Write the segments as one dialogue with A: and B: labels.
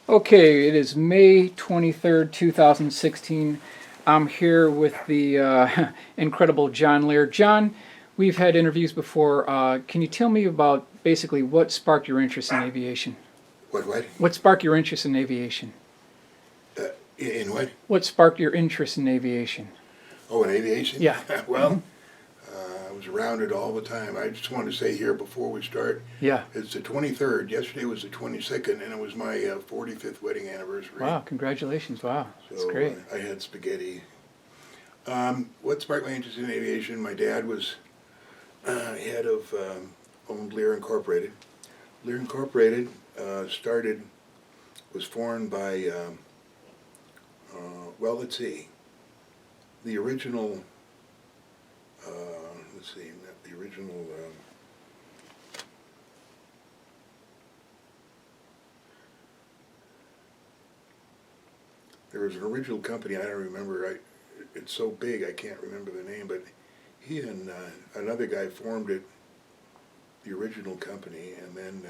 A: Okay, it is May 23rd, 2016. I'm here with the incredible John Lear. John, we've had interviews before. Can you tell me about basically what sparked your interest in aviation?
B: What?
A: What sparked your interest in aviation?
B: In what?
A: What sparked your interest in aviation?
B: Oh, in aviation?
A: Yeah.
B: Well, I was around it all the time. I just wanted to say here before we start,
A: Yeah.
B: it's the 23rd. Yesterday was the 22nd, and it was my 45th wedding anniversary.
A: Wow, congratulations. Wow, that's
B: So
A: great.
B: I had spaghetti. What sparked my interest in aviation? My dad was head of owned Lear Incorporated. Lear Incorporated was formed by, well, let's see, the original, there was an original company, I don't remember, it's so big I can't remember the name, but he and another guy formed it, the original company, and then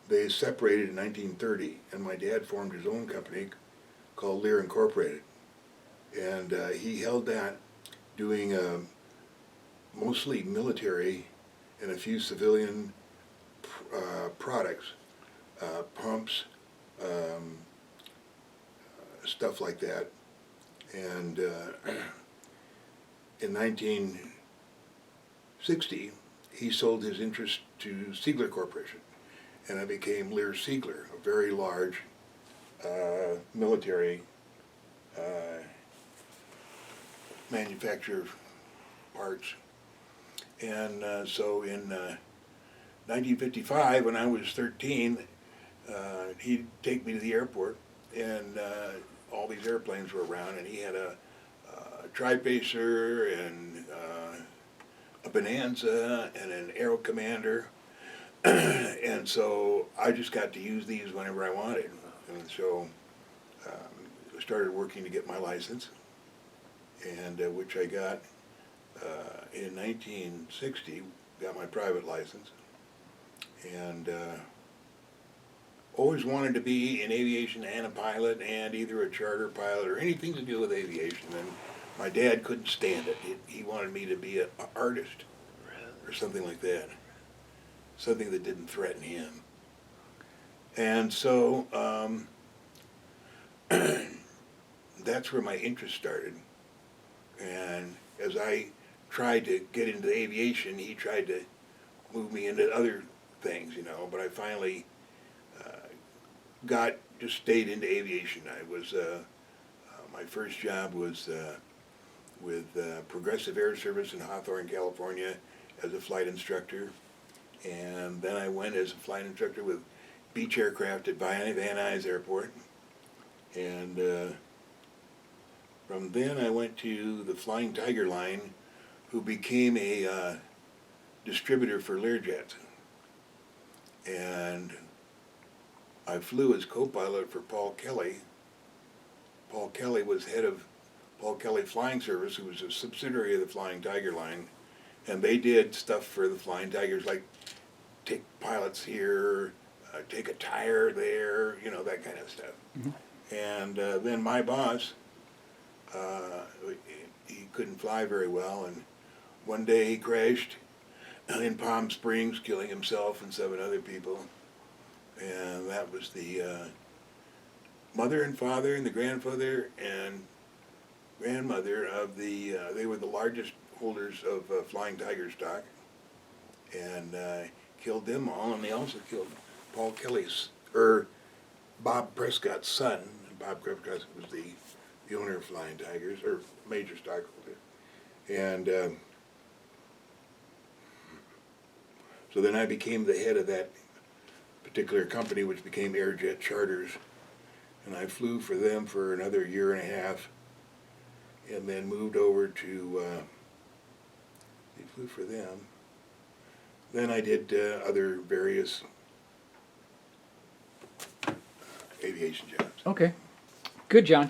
B: they separated in 1930, and my dad formed his own company called Lear Incorporated. And he held that, doing mostly military and a few civilian products, pumps, stuff like that. And in 1960, he sold his interest to Ziegler Corporation, and I became Lear Ziegler, a very large military manufacturer of parts. And so in 1955, when I was 13, he'd take me to the airport, and all these airplanes were around, and he had a Tri-Pacer and a Bonanza and an Aero Commander, and so I just got to use these whenever I wanted. And so I started working to get my license, and which I got in 1960, got my private license, and always wanted to be in aviation and a pilot, and either a charter pilot or anything to do with aviation. And my dad couldn't stand it. He wanted me to be an artist or something like that, something that didn't threaten him. And so that's where my interest started. And as I tried to get into aviation, he tried to move me into other things, you know, but I finally just stayed into aviation. I was, my first job was with Progressive Air Service in Hawthorne, California as a flight instructor. And then I went as a flight instructor with Beech Aircraft at Van Nuys Airport. And from then I went to the Flying Tiger Line, who became a distributor for Learjet. And I flew as co-pilot for Paul Kelly. Paul Kelly was head of Paul Kelly Flying Service, who was a subsidiary of the Flying Tiger Line. And they did stuff for the Flying Tigers, like take pilots here, take a tire there, you know, that kind of stuff. Mm-hmm. And then my boss, he couldn't fly very well, and one day he crashed in Palm Springs, killing himself and 7 other people. And that was the mother and father and the grandfather and grandmother of the, they were the largest holders of Flying Tiger stock, and killed them all, and they also killed Paul Kelly's, Bob Prescott's son. Bob Prescott was the owner of Flying Tigers, or major stockholder. And so then I became the head of that particular company, which became Airjet Charters, and I flew for them for another year and a half, and then moved over to, I flew for them. Then I did other various aviation jobs.
A: Okay, good, John.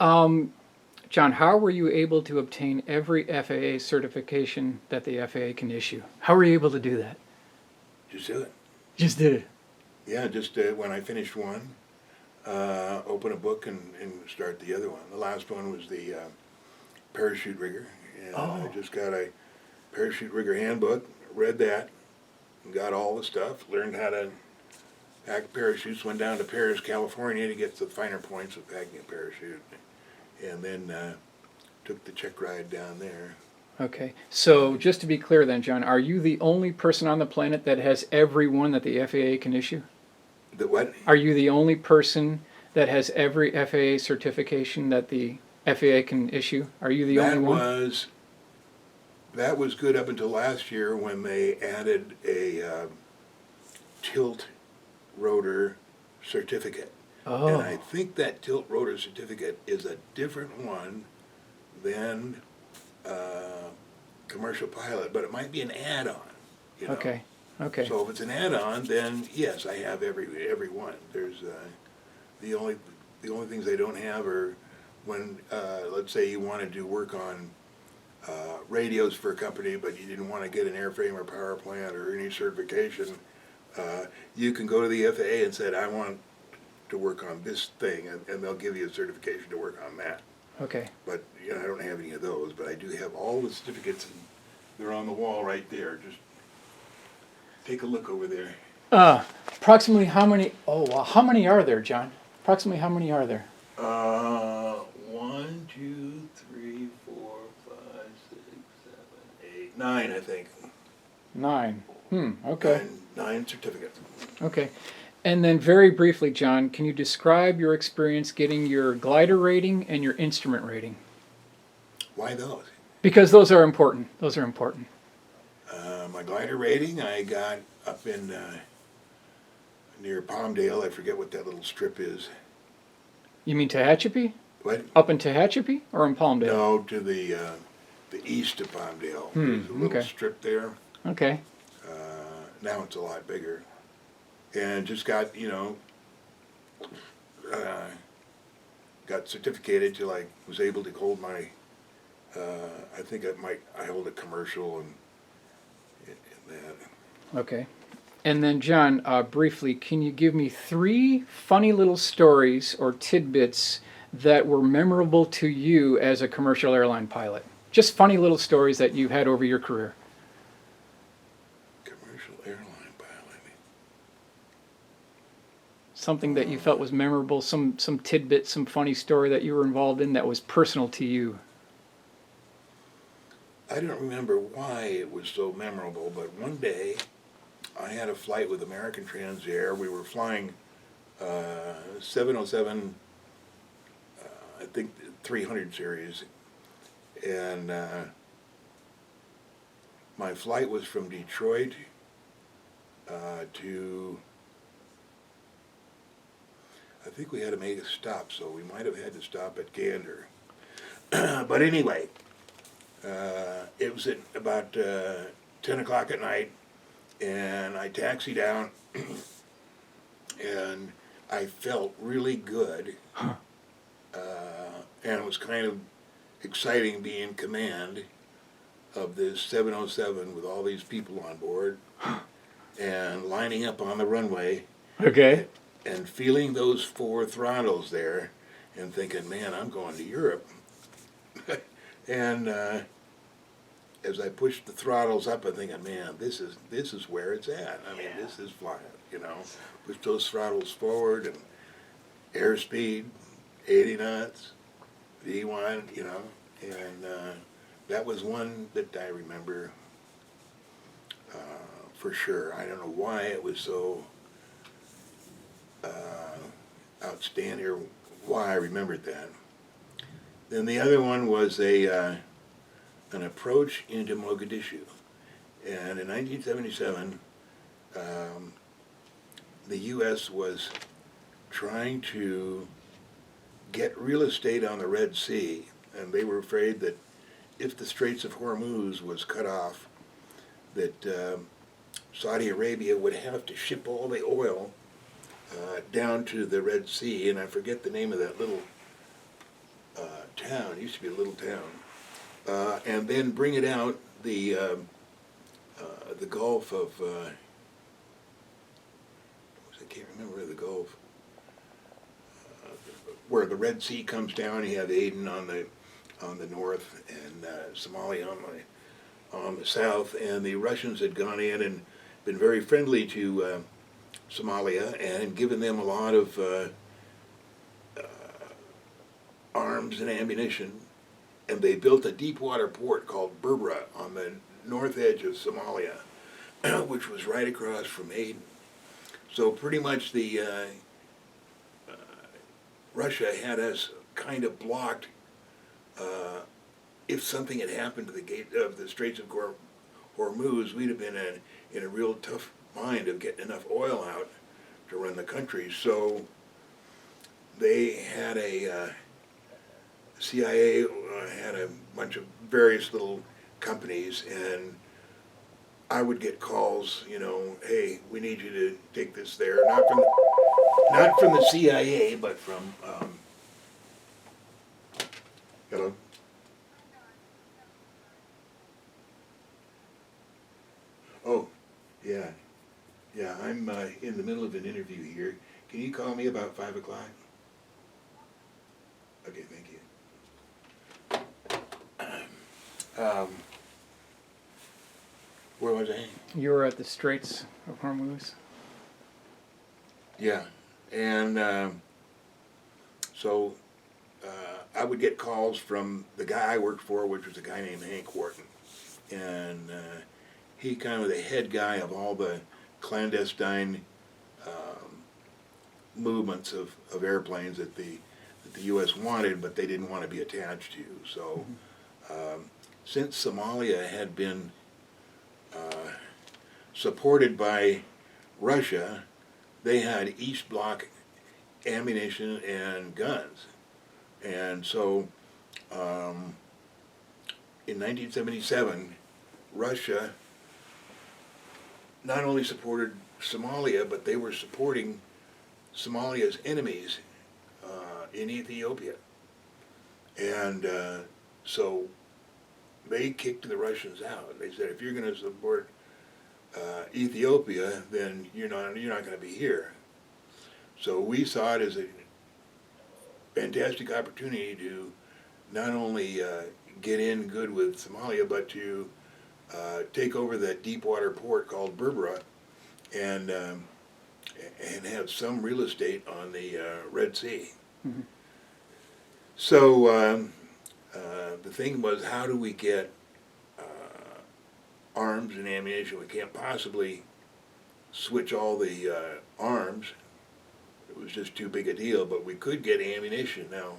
A: John, how were you able to obtain every FAA certification that the FAA can issue? How were you able to do that?
B: Just do it.
A: Just did it.
B: Yeah, just when I finished one, open a book and start the other one. The last one was the parachute rigger, and I just got a parachute rigger handbook, read that, got all the stuff, learned how to pack parachutes, went down to Paris, California to get the finer points of packing a parachute, and then took the check ride down there.
A: Okay. So just to be clear then, John, are you the only person on the planet that has every one that the FAA can issue?
B: The what?
A: Are you the only person that has every FAA certification that the FAA can issue? Are you the only one?
B: That was good up until last year when they added a tilt rotor certificate.
A: Oh.
B: And I think that tilt rotor certificate is a different one than commercial pilot, but it might be an add-on. You know?
A: Okay. Okay.
B: So if it's an add-on, then yes, I have every one. There's the only things I don't have are when let's say you wanted to work on radios for a company, but you didn't want to get an airframe or power plant or any certification. You can go to the FAA and say, I want to work on this thing, and they'll give you a certification to work on that.
A: Okay.
B: But you know, I don't have any of those, but I do have all the certificates, and they're on the wall right there. Just take a look over there.
A: Approximately how many? Oh, wow. How many are there, John? Approximately how many are there?
B: 1, 2, 3, 4, 5, 6, 7, 8, 9, I think.
A: 9. Okay.
B: 9 certificates.
A: Okay. And then very briefly, John, can you describe your experience getting your glider rating and your instrument rating?
B: Why those?
A: Because those are important. Those are important.
B: My glider rating I got up in near Palmdale. I forget what that little strip is.
A: You mean Tehachapi?
B: What?
A: Up in Tehachapi or in Palmdale?
B: No, to the east of Palmdale. There's a little strip there.
A: Okay.
B: Now it's a lot bigger. And just got, you know, got certificated till I was able to hold my, I think I hold a commercial and that.
A: Okay. And then, John, briefly, can you give me 3 funny little stories or tidbits that were memorable to you as a commercial airline pilot? Just funny little stories that you've had over your career.
B: Commercial airline piloting.
A: Something that you felt was memorable, some tidbit, some funny story that you were involved in that was personal to you.
B: I don't remember why it was so memorable, but one day I had a flight with American Transair. We were flying 707, I think 300 series, and my flight was from Detroit to, I think we had to make a stop, so we might have had to stop at Gander. But anyway, it was at about 10 o'clock at night, and I taxied down, and I felt really good, and it was kind of exciting being in command of this 707 with all these people on board, and lining up on the runway.
A: Okay.
B: And feeling those 4 throttles there, and thinking, man, I'm going to Europe. And as I pushed the throttles up, I'm thinking, man, this is where it's at. I mean, this is flying, you know. Push those throttles forward, and airspeed, 80 knots, V1, you know. And that was one that I remember for sure. I don't know why it was so outstanding, or why I remembered that. Then the other one was an approach into Mogadishu. And in 1977, the U.S. was trying to get real estate on the Red Sea, and they were afraid that if the Straits of Hormuz was cut off, that Saudi Arabia would have to ship all the oil down to the Red Sea, and I forget the name of that little town. It used to be a little town, and then bring it out the Gulf of can't remember the Gulf, where the Red Sea comes down. You have Aden on the north and Somalia on the south, and the Russians had gone in and been very friendly to Somalia and given them a lot of arms and ammunition, and they built a deep water port called Berbera on the north edge of Somalia, which was right across from Aden. So pretty much the Russia had us kind of blocked. If something had happened to the gate of the Straits of Hormuz, we'd have been in a real tough bind of getting enough oil out to run the country. So they had a CIA had a bunch of various little companies, and I would get calls, you know, hey, we need you to take this there, not from the CIA, but from hello. Oh, yeah. Yeah, I'm in the middle of an interview here. Can you call me about 5 o'clock? Okay, thank you. Where was I?
A: You were at the Straits of Hormuz.
B: Yeah, and so I would get calls from the guy I worked for, which was a guy named Hank Wharton, and he kind of the head guy of all the clandestine movements of airplanes that the U.S. wanted, but they didn't want to be attached to. So since Somalia had been supported by Russia, they had East Bloc ammunition and guns. And so in 1977, Russia not only supported Somalia, but they were supporting Somalia's enemies in Ethiopia. And so they kicked the Russians out. They said, if you're going to support Ethiopia, then you're not going to be here. So we saw it as a fantastic opportunity to not only get in good with Somalia, but to take over that deep water port called Berbera and have some real estate on the Red Sea.
A: Mm-hmm.
B: So the thing was, how do we get arms and ammunition? We can't possibly switch all the arms. It was just too big a deal, but we could get ammunition. Now,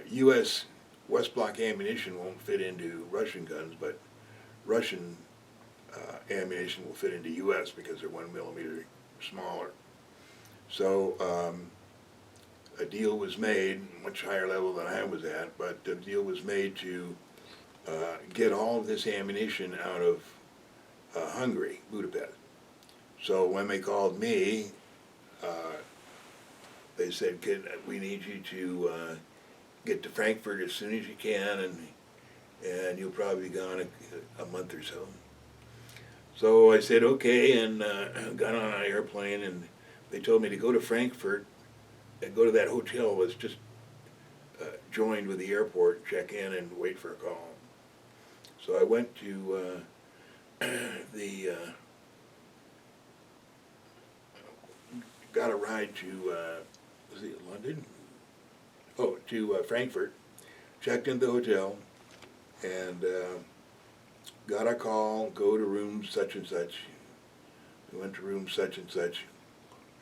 B: U.S. West Bloc ammunition won't fit into Russian guns, but Russian ammunition will fit into U.S. because they're 1 millimeter smaller. So a deal was made, much higher level than I was at, but a deal was made to get all of this ammunition out of Hungary, Budapest. So when they called me, they said, we need you to get to Frankfurt as soon as you can, and you'll probably be gone a month or so. So I said, okay, and got on an airplane, and they told me to go to Frankfurt and go to that hotel that was just joined with the airport, check in, and wait for a call. So I went to got a ride to, was it London? Oh, to Frankfurt, checked into the hotel, and got a call, go to room such and such. We went to room such and such,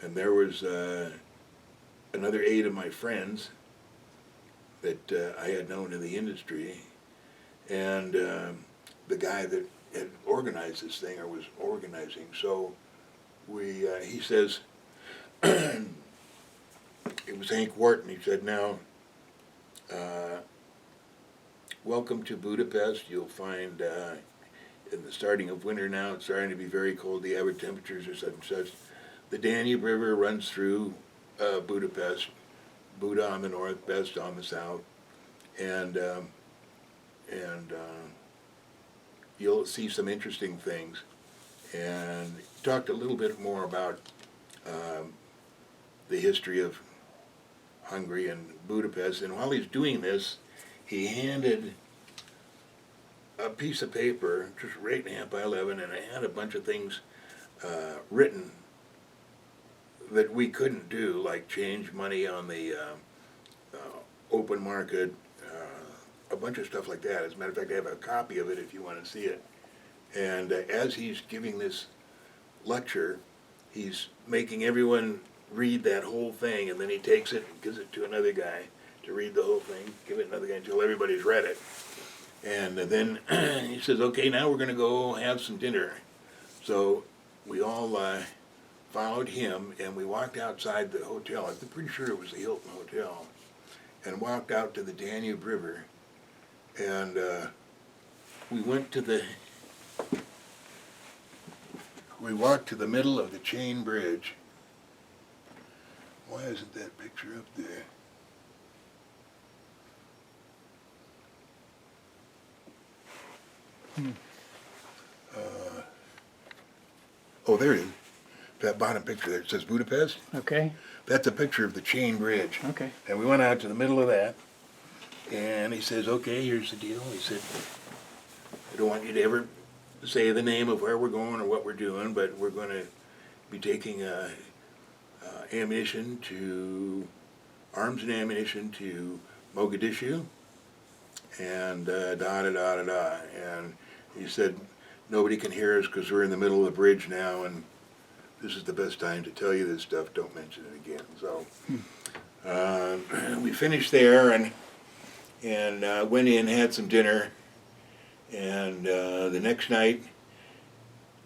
B: and there was another 8 of my friends that I had known in the industry, and the guy that had organized this thing, or was organizing. So he says, it was Hank Wharton. He said, now, welcome to Budapest. You'll find in the starting of winter now, it's starting to be very cold. The average temperatures are such and such. The Danube River runs through Budapest, Buda on the north, Pest on the south, and you'll see some interesting things. And talked a little bit more about the history of Hungary and Budapest. And while he's doing this, he handed a piece of paper, just 8.5 by 11, and it had a bunch of things written that we couldn't do, like change money on the open market, a bunch of stuff like that. As a matter of fact, I have a copy of it if you want to see it. And as he's giving this lecture, he's making everyone read that whole thing, and then he takes it and gives it to another guy to read the whole thing, give it to another guy until everybody's read it. And then he says, okay, now we're going to go have some dinner. So we all followed him, and we walked outside the hotel. I'm pretty sure it was the Hilton Hotel, and walked out to the Danube River. And we walked to the middle of the chain bridge. Why isn't that picture up there? Oh, there it is. That bottom picture there, it says Budapest.
A: Okay.
B: That's a picture of the chain bridge.
A: Okay.
B: And we went out to the middle of that, and he says, okay, here's the deal. He said, I don't want you to ever say the name of where we're going or what we're doing, but we're going to be taking ammunition to, arms and ammunition to Mogadishu, and da-da-da-da-da. And he said, nobody can hear us because we're in the middle of the bridge now, and this is the best time to tell you this stuff. Don't mention it again. So we finished there and went in, had some dinner, and the next night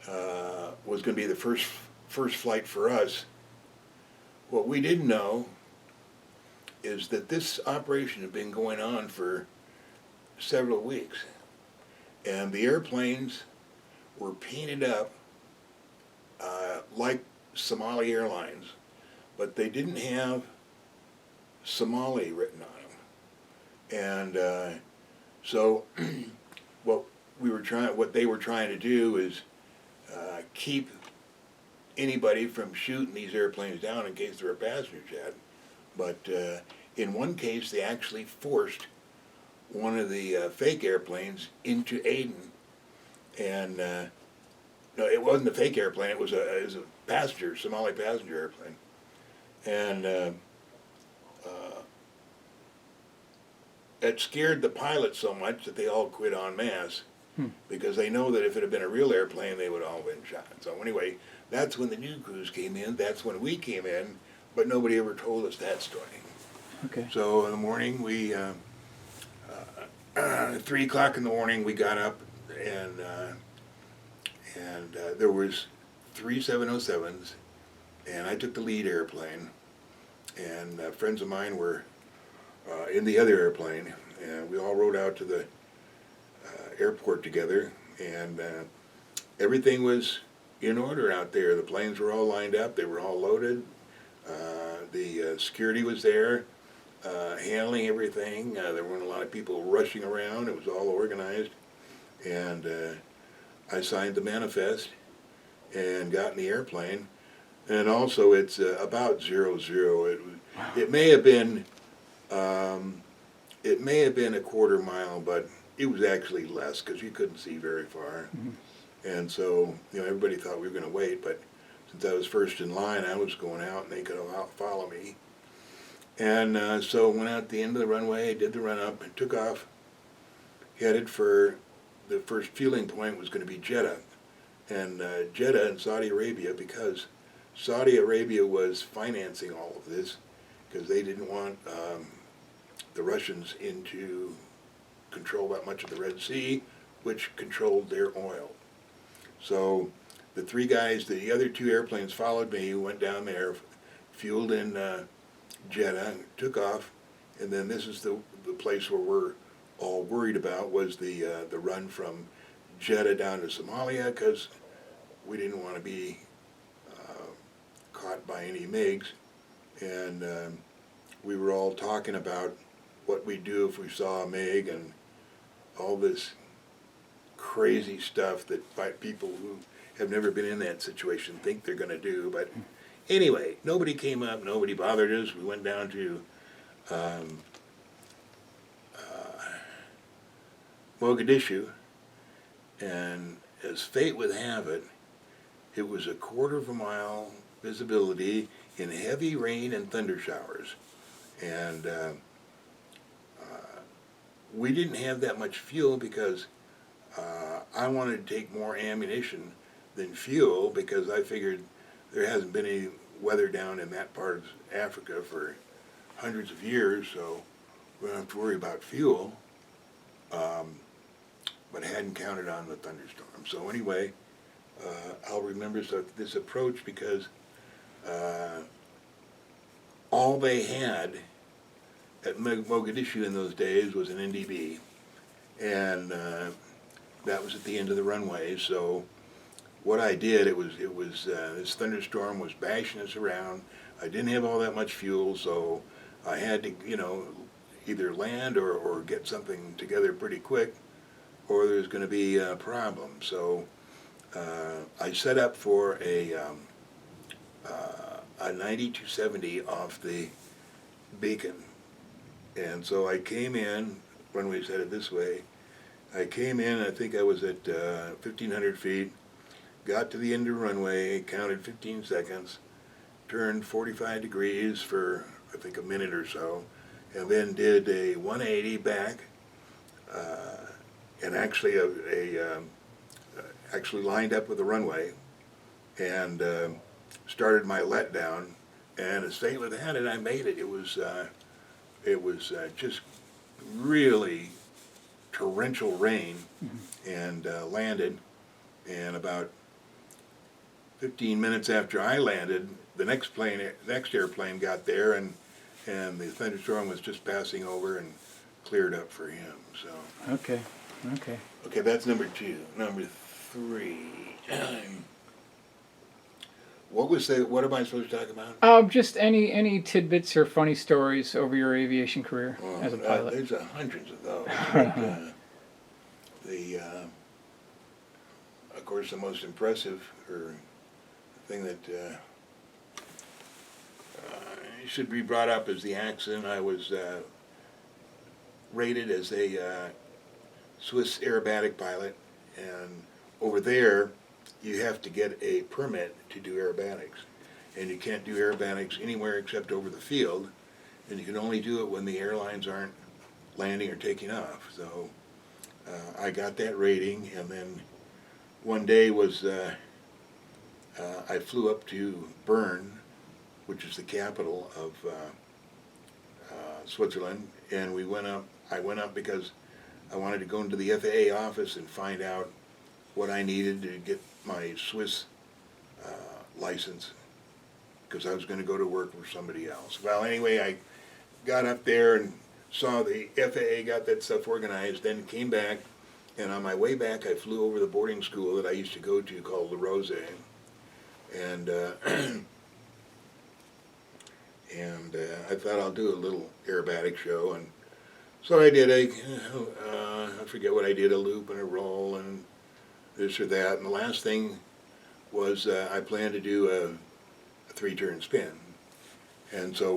B: was going to be the first flight for us. What we didn't know is that this operation had been going on for several weeks, and the airplanes were painted up like Somali Airlines, but they didn't have Somali written on them. And so what they were trying to do is keep anybody from shooting these airplanes down in case they were a passenger jet. But in one case, they actually forced one of the fake airplanes into Aden, and no, it wasn't a fake airplane. It was a passenger, Somali passenger airplane, and it scared the pilots so much that they all quit en masse, because they know that if it had been a real airplane, they would all been shot. So anyway, that's when the new crews came in. That's when we came in, but nobody ever told us that story.
A: Okay.
B: So in the morning, we 3 o'clock in the morning, we got up, and there was 3 707s, and I took the lead airplane, and friends of mine were in the other airplane, and we all rode out to the airport together, and everything was in order out there. The planes were all lined up, they were all loaded, the security was there, handling everything. There weren't a lot of people rushing around. It was all organized, and I signed the manifest and got in the airplane. And also, it's about 00. It may have been a quarter mile, but it was actually less because you couldn't see very far. Mm-hmm. And so, everybody thought we were going to wait, but since I was first in line, I was going out, and they could follow me. And so went out the end of the runway, did the run-up, and took off, headed for the first fueling point was going to be Jeddah. And Jeddah in Saudi Arabia, because Saudi Arabia was financing all of this, because they didn't want the Russians into control that much of the Red Sea, which controlled their oil. So the three guys, the other two airplanes followed me, went down there, fueled in Jeddah, took off, and then this is the place where we're all worried about was the run from Jeddah down to Somalia, because we didn't want to be caught by any MiGs, and we were all talking about what we'd do if we saw a MiG and all this crazy stuff that people who have never been in that situation think they're going to do, but Anyway, nobody came up, nobody bothered us. We went down to Mogadishu, and as fate would have it, it was a quarter of a mile visibility in heavy rain and thunder showers. And we didn't have that much fuel because I wanted to take more ammunition than fuel, because I figured there hasn't been any weather down in that part of Africa for hundreds of years, so we don't have to worry about fuel. But I hadn't counted on the thunderstorm. So anyway, I'll remember this approach because all they had at Mogadishu in those days was an NDB, and that was at the end of the runway. So what I did, it was this thunderstorm was bashing us around. I didn't have all that much fuel, so I had to, either land or get something together pretty quick, or there's going to be a problem. So I set up for a 9270 off the beacon. And so I came in, when we set it this way, I came in, I think I was at 1,500 feet, got to the end of the runway, counted 15 seconds, turned 45 degrees for, I think, a minute or so, and then did a 180 back, and actually actually lined up with the runway, and started my letdown. And as fate would have it, I made it. It was just really torrential rain, and landed. And about 15 minutes after I landed, the next airplane got there, and the thunderstorm was just passing over and cleared up for him. So
A: Okay.
B: okay, that's number 2. Number 3. What am I supposed to talk about?
A: Just any tidbits or funny stories over your aviation career
B: Well,
A: as a pilot.
B: There's hundreds of those. But, of course, the most impressive, or thing that should be brought up, is the accident. I was rated as a Swiss aerobatic pilot, and over there you have to get a permit to do aerobatics, and you can't do aerobatics anywhere except over the field, and you can only do it when the airlines aren't landing or taking off. So I got that rating, and then one day was I flew up to Bern, which is the capital of Switzerland, and I went up because I wanted to go into the FAA office and find out what I needed to get my Swiss license, because I was going to go to work for somebody else. Well, anyway, I got up there and saw the FAA got that stuff organized, then came back, and on my way back I flew over the boarding school that I used to go to called La Rose, and I thought I'll do a little aerobatic show, and so I did I forget what I did, a loop and a roll and this or that, and the last thing was I planned to do a 3-turn spin, and so